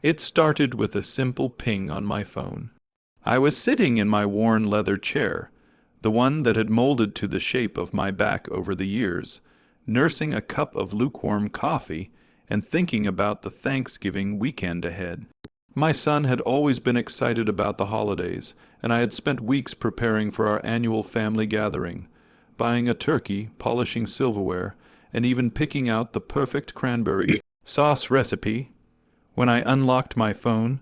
It started with a simple ping on my phone. I was sitting in my worn leather chair, the one that had molded to the shape of my back over the years, nursing a cup of lukewarm coffee and thinking about the Thanksgiving weekend ahead. My son had always been excited about the holidays, and I had spent weeks preparing for our annual family gathering, buying a turkey, polishing silverware, and even picking out the perfect cranberry sauce recipe. When I unlocked my phone,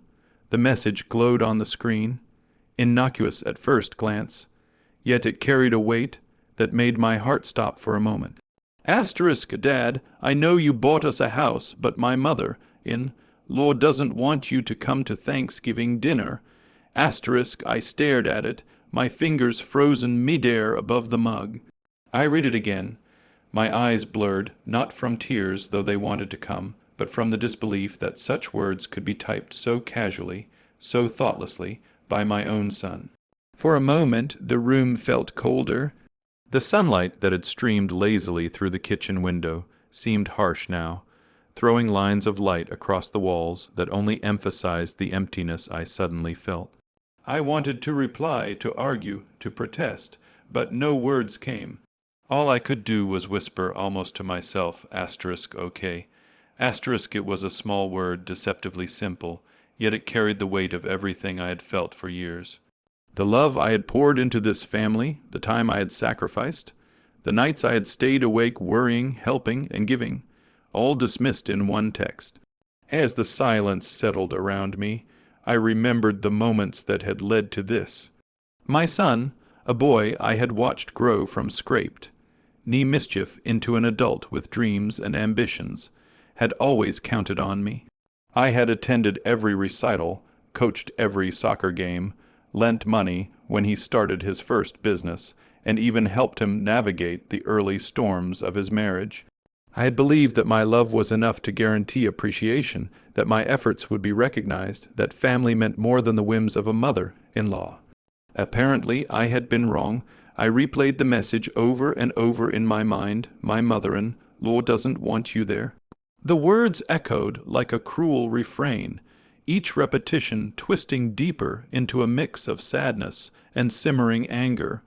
the message glowed on the screen, innocuous at first glance, yet it carried a weight that made my heart stop for a moment. Asterisk, Dad, I know you bought us a house, but my mother-in-law doesn't want you to come to Thanksgiving dinner. Asterisk, I stared at it, my fingers frozen midair above the mug. I read it again, my eyes blurred, not from tears, though they wanted to come, but from the disbelief that such words could be typed so casually, so thoughtlessly, by my own son. For a moment the room felt colder. The sunlight that had streamed lazily through the kitchen window seemed harsh now, throwing lines of light across the walls that only emphasized the emptiness I suddenly felt. I wanted to reply, to argue, to protest, but no words came. All I could do was whisper almost to myself, asterisk, okay. Asterisk, it was a small word, deceptively simple, yet it carried the weight of everything I had felt for years. The love I had poured into this family, the time I had sacrificed, the nights I had stayed awake worrying, helping, and giving, all dismissed in one text. As the silence settled around me, I remembered the moments that had led to this. My son, a boy I had watched grow from scraped, knee mischief into an adult with dreams and ambitions, had always counted on me. I had attended every recital, coached every soccer game, lent money when he started his first business, and even helped him navigate the early storms of his marriage. I had believed that my love was enough to guarantee appreciation, that my efforts would be recognized, that family meant more than the whims of a mother-in-law. Apparently, I had been wrong. I replayed the message over and over in my mind. My mother-in-law doesn't want you there. The words echoed like a cruel refrain, each repetition twisting deeper into a mix of sadness and simmering anger.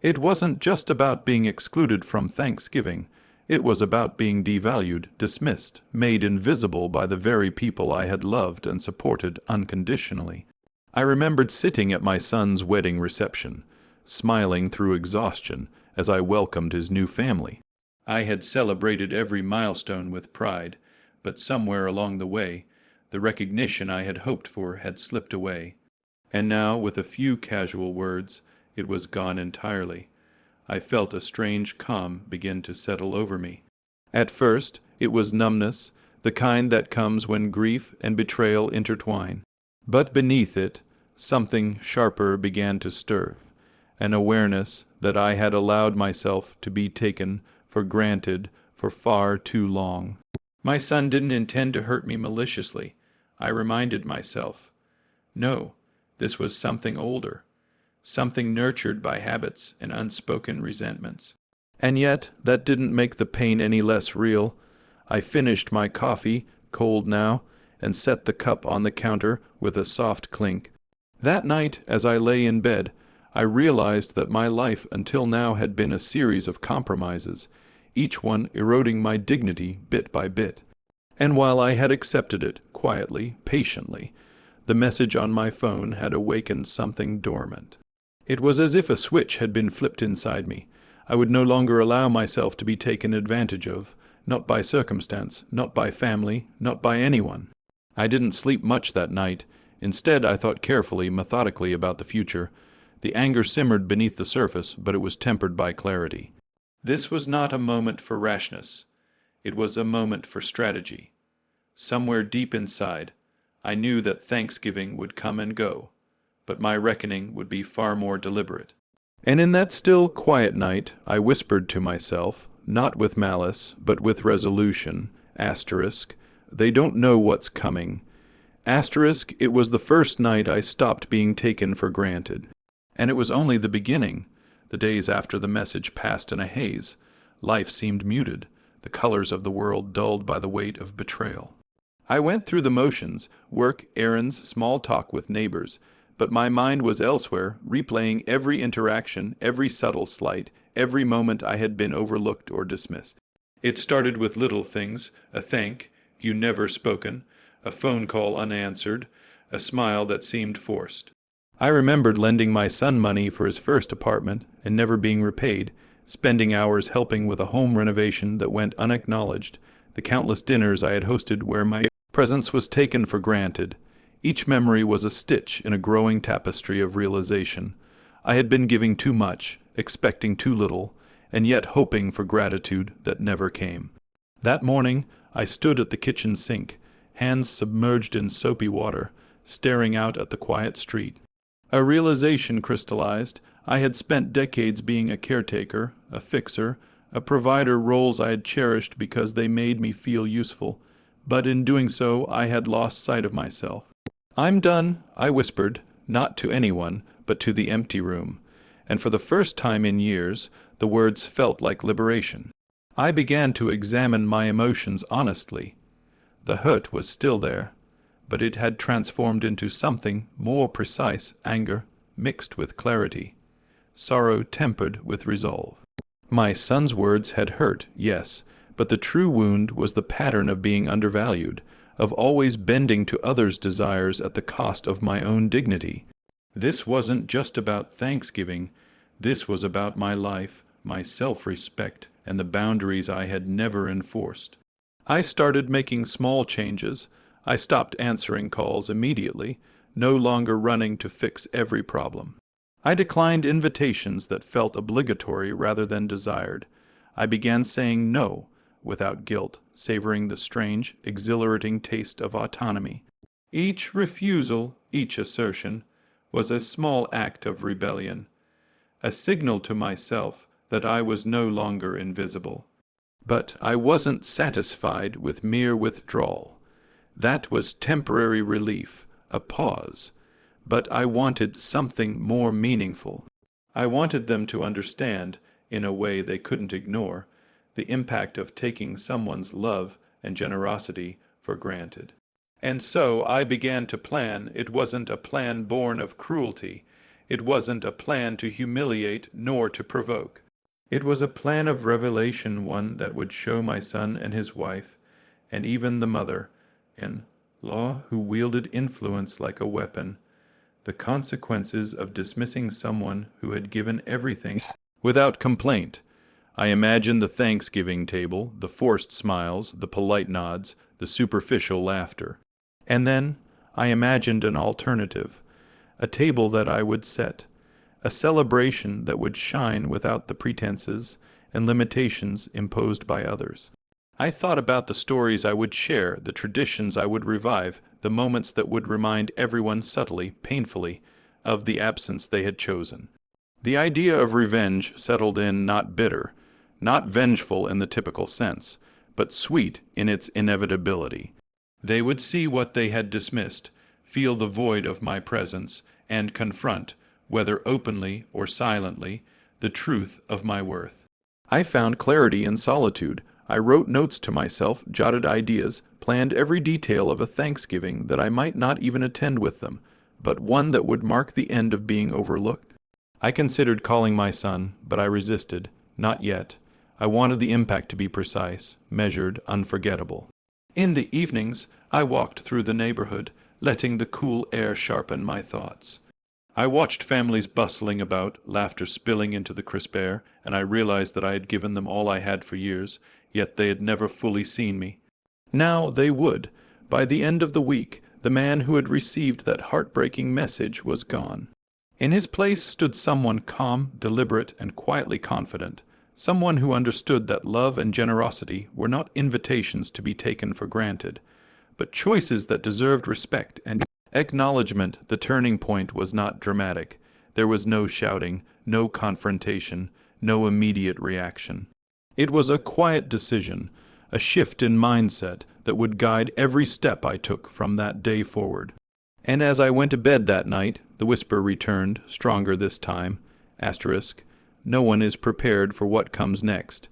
It wasn't just about being excluded from Thanksgiving. It was about being devalued, dismissed, made invisible by the very people I had loved and supported unconditionally. I remembered sitting at my son's wedding reception, smiling through exhaustion as I welcomed his new family. I had celebrated every milestone with pride, but somewhere along the way, the recognition I had hoped for had slipped away. And now, with a few casual words, it was gone entirely. I felt a strange calm begin to settle over me. At first, it was numbness, the kind that comes when grief and betrayal intertwine. But beneath it, something sharper began to stir, an awareness that I had allowed myself to be taken for granted for far too long. My son didn't intend to hurt me maliciously, I reminded myself. No, this was something older, something nurtured by habits and unspoken resentments. And yet, that didn't make the pain any less real. I finished my coffee, cold now, and set the cup on the counter with a soft clink. That night, as I lay in bed, I realized that my life until now had been a series of compromises, each one eroding my dignity bit by bit. And while I had accepted it, quietly, patiently, the message on my phone had awakened something dormant. It was as if a switch had been flipped inside me. I would no longer allow myself to be taken advantage of, not by circumstance, not by family, not by anyone. I didn't sleep much that night. Instead, I thought carefully, methodically about the future. The anger simmered beneath the surface, but it was tempered by clarity. This was not a moment for rashness. It was a moment for strategy. Somewhere deep inside, I knew that Thanksgiving would come and go, but my reckoning would be far more deliberate. And in that still, quiet night, I whispered to myself, not with malice, but with resolution, asterisk, they don't know what's coming. Asterisk, it was the first night I stopped being taken for granted. And it was only the beginning. The days after the message passed in a haze. Life seemed muted, the colors of the world dulled by the weight of betrayal. I went through the motions, work, errands, small talk with neighbors, but my mind was elsewhere, replaying every interaction, every subtle slight, every moment I had been overlooked or dismissed. It started with little things, a thank you never spoken, a phone call unanswered, a smile that seemed forced. I remembered lending my son money for his first apartment and never being repaid, spending hours helping with a home renovation that went unacknowledged, the countless dinners I had hosted where my presence was taken for granted. Each memory was a stitch in a growing tapestry of realization. I had been giving too much, expecting too little, and yet hoping for gratitude that never came. That morning, I stood at the kitchen sink, hands submerged in soapy water, staring out at the quiet street. A realization crystallized. I had spent decades being a caretaker, a fixer, a provider, roles I had cherished because they made me feel useful, but in doing so I had lost sight of myself. "I'm done," I whispered, not to anyone, but to the empty room, and for the first time in years, the words felt like liberation. I began to examine my emotions honestly. The hurt was still there, but it had transformed into something more precise: anger mixed with clarity, sorrow tempered with resolve. My son's words had hurt, yes, but the true wound was the pattern of being undervalued, of always bending to others' desires at the cost of my own dignity. This wasn't just about Thanksgiving. This was about my life, my self-respect, and the boundaries I had never enforced. I started making small changes. I stopped answering calls immediately, no longer running to fix every problem. I declined invitations that felt obligatory rather than desired. I began saying no without guilt, savoring the strange, exhilarating taste of autonomy. Each refusal, each assertion, was a small act of rebellion, a signal to myself that I was no longer invisible. But I wasn't satisfied with mere withdrawal. That was temporary relief, a pause. But I wanted something more meaningful. I wanted them to understand, in a way they couldn't ignore, the impact of taking someone's love and generosity for granted. And so I began to plan. It wasn't a plan born of cruelty. It wasn't a plan to humiliate nor to provoke. It was a plan of revelation, one that would show my son and his wife, and even the mother-in-law who wielded influence like a weapon, the consequences of dismissing someone who had given everything without complaint. I imagined the Thanksgiving table, the forced smiles, the polite nods, the superficial laughter. And then I imagined an alternative, a table that I would set, a celebration that would shine without the pretenses and limitations imposed by others. I thought about the stories I would share, the traditions I would revive, the moments that would remind everyone subtly, painfully, of the absence they had chosen. The idea of revenge settled in, not bitter, not vengeful in the typical sense, but sweet in its inevitability. They would see what they had dismissed, feel the void of my presence, and confront, whether openly or silently, the truth of my worth. I found clarity in solitude. I wrote notes to myself, jotted ideas, planned every detail of a Thanksgiving that I might not even attend with them, but one that would mark the end of being overlooked. I considered calling my son, but I resisted. Not yet. I wanted the impact to be precise, measured, unforgettable. In the evenings, I walked through the neighborhood, letting the cool air sharpen my thoughts. I watched families bustling about, laughter spilling into the crisp air, and I realized that I had given them all I had for years, yet they had never fully seen me. Now they would. By the end of the week, the man who had received that heartbreaking message was gone. In his place stood someone calm, deliberate, and quietly confident, someone who understood that love and generosity were not invitations to be taken for granted, but choices that deserved respect and acknowledgement. The turning point was not dramatic. There was no shouting, no confrontation, no immediate reaction. It was a quiet decision, a shift in mindset that would guide every step I took from that day forward. And as I went to bed that night, the whisper returned, stronger this time. Asterisk, no one is prepared for what comes next.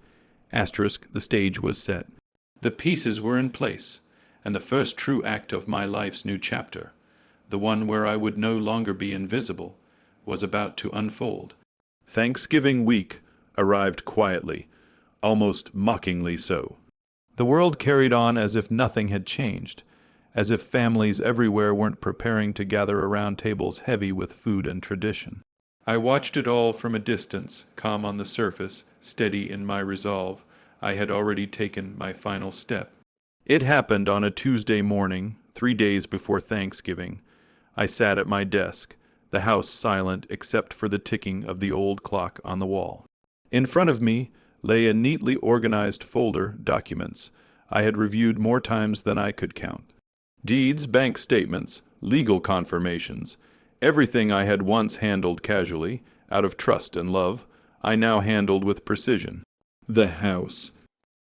Asterisk, the stage was set. The pieces were in place. and the first true act of my life's new chapter, the one where I would no longer be invisible, was about to unfold. Thanksgiving week arrived quietly, almost mockingly so. The world carried on as if nothing had changed, as if families everywhere weren't preparing to gather around tables heavy with food and tradition. I watched it all from a distance, calm on the surface, steady in my resolve. I had already taken my final step. It happened on a Tuesday morning, 3 days before Thanksgiving. I sat at my desk, the house silent except for the ticking of the old clock on the wall. In front of me lay a neatly organized folder, documents I had reviewed more times than I could count. Deeds, bank statements, legal confirmations, everything I had once handled casually, out of trust and love, I now handled with precision. The house.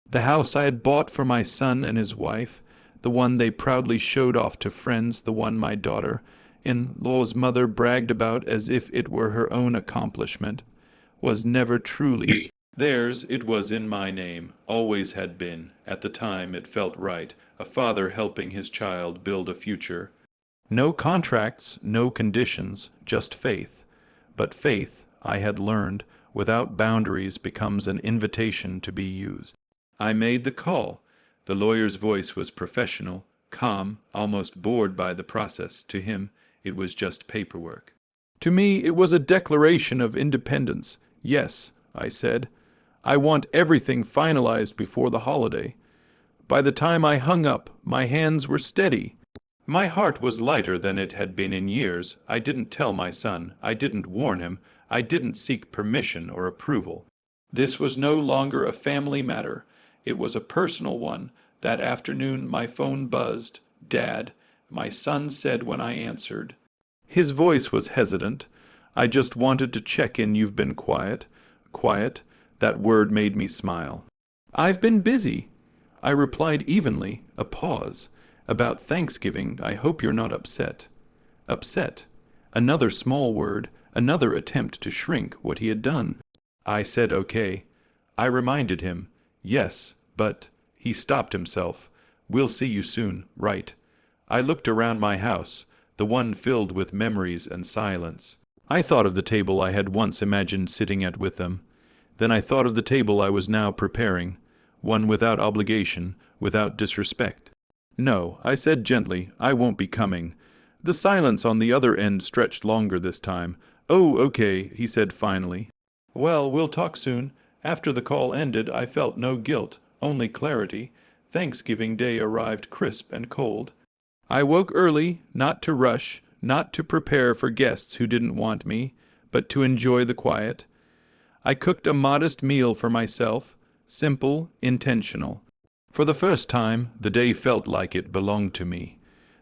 The house I had bought for my son and his wife, the one they proudly showed off to friends, the one my daughter-in-law's mother bragged about as if it were her own accomplishment, was never truly theirs. It was in my name, always had been. At the time it felt right, a father helping his child build a future. No contracts, no conditions, just faith. But faith, I had learned, without boundaries becomes an invitation to be used. I made the call. The lawyer's voice was professional, calm, almost bored by the process. To him, it was just paperwork. To me, it was a declaration of independence. Yes, I said, I want everything finalized before the holiday. By the time I hung up, my hands were steady. My heart was lighter than it had been in years. I didn't tell my son. I didn't warn him. I didn't seek permission or approval. This was no longer a family matter. It was a personal one. That afternoon my phone buzzed. Dad, my son said when I answered. His voice was hesitant. I just wanted to check in. You've been quiet. Quiet. That word made me smile. I've been busy. I replied evenly. A pause. About Thanksgiving, I hope you're not upset. Upset. Another small word, another attempt to shrink what he had done. I said okay. I reminded him. Yes, but... He stopped himself. We'll see you soon, right? I looked around my house, the one filled with memories and silence. I thought of the table I had once imagined sitting at with them. Then I thought of the table I was now preparing, one without obligation, without disrespect. No, I said gently, I won't be coming. The silence on the other end stretched longer this time. Oh, okay, he said finally. Well, we'll talk soon. After the call ended, I felt no guilt, only clarity. Thanksgiving Day arrived crisp and cold. I woke early, not to rush, not to prepare for guests who didn't want me, but to enjoy the quiet. I cooked a modest meal for myself, simple, intentional. For the first time, the day felt like it belonged to me.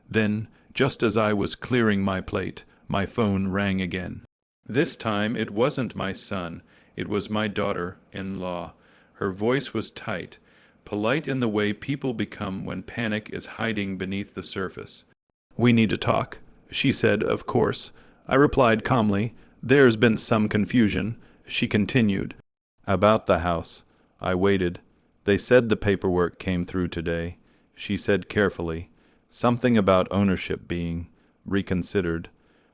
Then, just as I was clearing my plate, my phone rang again. This time it wasn't my son, it was my daughter-in-law. Her voice was tight, polite in the way people become when panic is hiding beneath the surface. We need to talk, she said, of course. I replied calmly. There's been some confusion. She continued. About the house. I waited. They said the paperwork came through today. She said carefully. Something about ownership being reconsidered.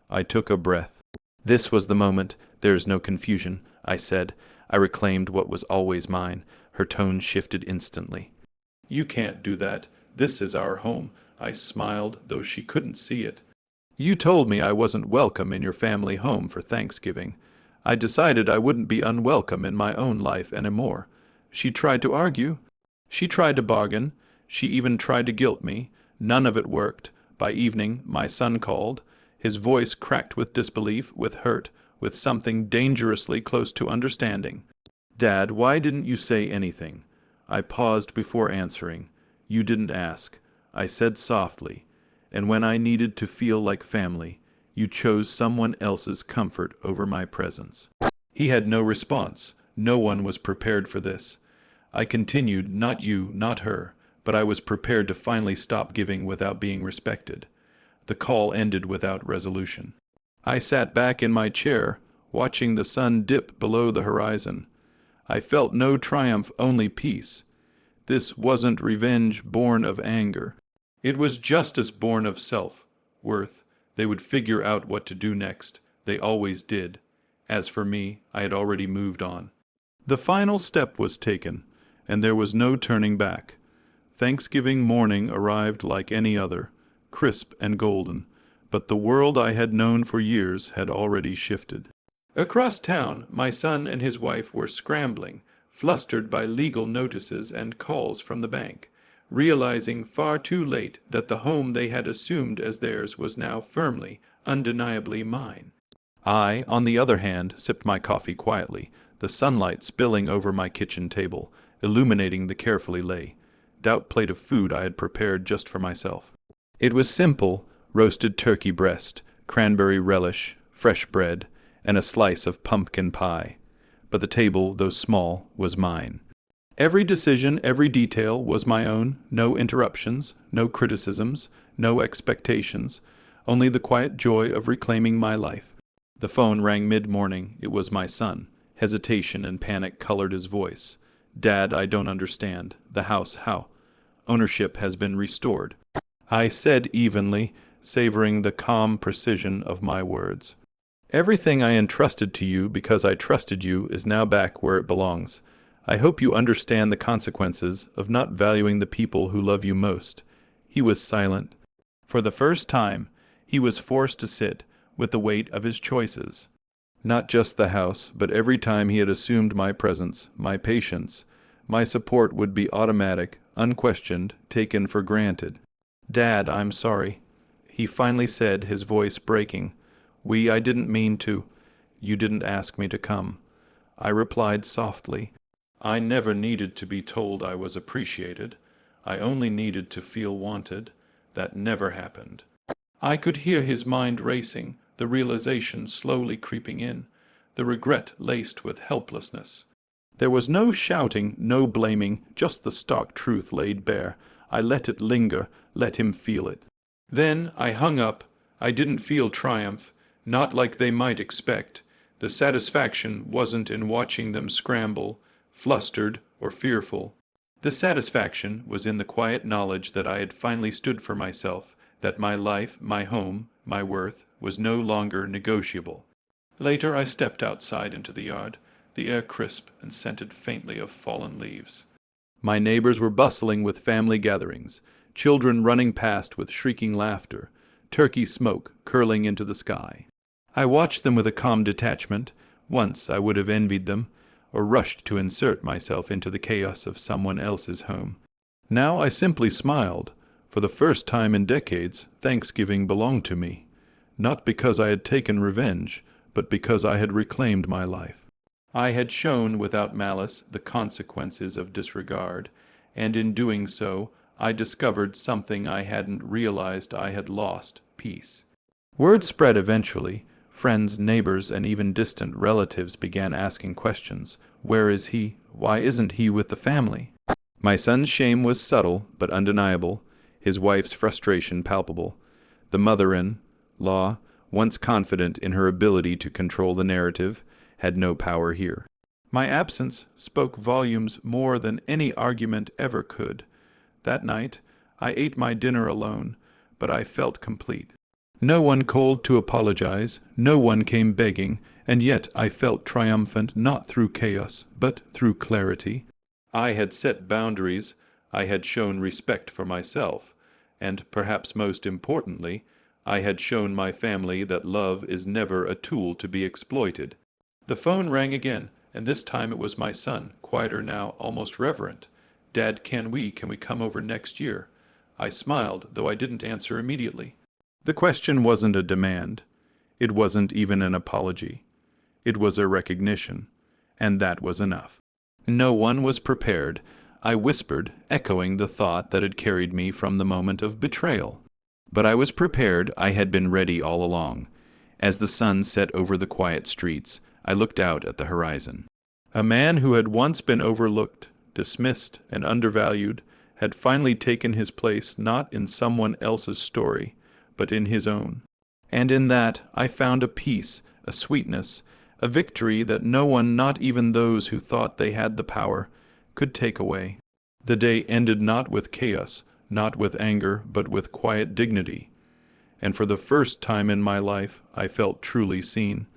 I took a breath. This was the moment. There's no confusion, I said. I reclaimed what was always mine. Her tone shifted instantly. You can't do that. This is our home. I smiled, though she couldn't see it. You told me I wasn't welcome in your family home for Thanksgiving. I decided I wouldn't be unwelcome in my own life anymore. She tried to argue. She tried to bargain. She even tried to guilt me. None of it worked. By evening, my son called. His voice cracked with disbelief, with hurt, with something dangerously close to understanding. Dad, why didn't you say anything? I paused before answering. You didn't ask. I said softly. And when I needed to feel like family, you chose someone else's comfort over my presence. He had no response. No one was prepared for this. I continued, not you, not her, but I was prepared to finally stop giving without being respected. The call ended without resolution. I sat back in my chair, watching the sun dip below the horizon. I felt no triumph, only peace. This wasn't revenge born of anger. It was justice born of self-worth. They would figure out what to do next. They always did. As for me, I had already moved on. The final step was taken, and there was no turning back. Thanksgiving morning arrived like any other, crisp and golden, but the world I had known for years had already shifted. Across town, my son and his wife were scrambling, flustered by legal notices and calls from the bank, realizing far too late that the home they had assumed as theirs was now firmly, undeniably mine. I, on the other hand, sipped my coffee quietly, the sunlight spilling over my kitchen table, illuminating the carefully laid out plate of food I had prepared just for myself. It was simple: roasted turkey breast, cranberry relish, fresh bread, and a slice of pumpkin pie. But the table, though small, was mine. Every decision, every detail was my own, no interruptions, no criticisms, no expectations, only the quiet joy of reclaiming my life. The phone rang mid-morning. It was my son. Hesitation and panic colored his voice. "Dad, I don't understand. The house, how? Ownership has been restored," I said evenly, savoring the calm precision of my words. "Everything I entrusted to you because I trusted you is now back where it belongs. I hope you understand the consequences of not valuing the people who love you most." He was silent. For the first time, he was forced to sit with the weight of his choices. Not just the house, but every time he had assumed my presence, my patience, my support would be automatic, unquestioned, taken for granted. "Dad, I'm sorry," he finally said, his voice breaking. I didn't mean to. You didn't ask me to come." I replied softly. "I never needed to be told I was appreciated. I only needed to feel wanted. That never happened." I could hear his mind racing, the realization slowly creeping in, the regret laced with helplessness. There was no shouting, no blaming, just the stark truth laid bare. I let it linger, let him feel it. Then I hung up. I didn't feel triumph, not like they might expect. The satisfaction wasn't in watching them scramble, flustered or fearful. The satisfaction was in the quiet knowledge that I had finally stood for myself, that my life, my home, my worth was no longer negotiable. Later I stepped outside into the yard, the air crisp and scented faintly of fallen leaves. My neighbors were bustling with family gatherings, children running past with shrieking laughter, turkey smoke curling into the sky. I watched them with a calm detachment. Once I would have envied them, or rushed to insert myself into the chaos of someone else's home. Now I simply smiled. For the first time in decades, Thanksgiving belonged to me, not because I had taken revenge, but because I had reclaimed my life. I had shown without malice the consequences of disregard, and in doing so, I discovered something I hadn't realized I had lost: peace. Word spread eventually. Friends, neighbors, and even distant relatives began asking questions. Where is he? Why isn't he with the family? My son's shame was subtle but undeniable, his wife's frustration palpable. The mother-in-law, once confident in her ability to control the narrative, had no power here. My absence spoke volumes more than any argument ever could. That night, I ate my dinner alone, but I felt complete. No one called to apologize, no one came begging, and yet I felt triumphant not through chaos, but through clarity. I had set boundaries, I had shown respect for myself, and, perhaps most importantly, I had shown my family that love is never a tool to be exploited. The phone rang again, and this time it was my son, quieter now, almost reverent. "Dad, can we come over next year?" I smiled, though I didn't answer immediately. The question wasn't a demand. It wasn't even an apology. It was a recognition, and that was enough. No one was prepared. I whispered, echoing the thought that had carried me from the moment of betrayal. But I was prepared. I had been ready all along. As the sun set over the quiet streets, I looked out at the horizon. A man who had once been overlooked, dismissed, and undervalued had finally taken his place not in someone else's story, but in his own. And in that I found a peace, a sweetness, a victory that no one, not even those who thought they had the power, could take away. The day ended not with chaos, not with anger, but with quiet dignity. And for the first time in my life, I felt truly seen.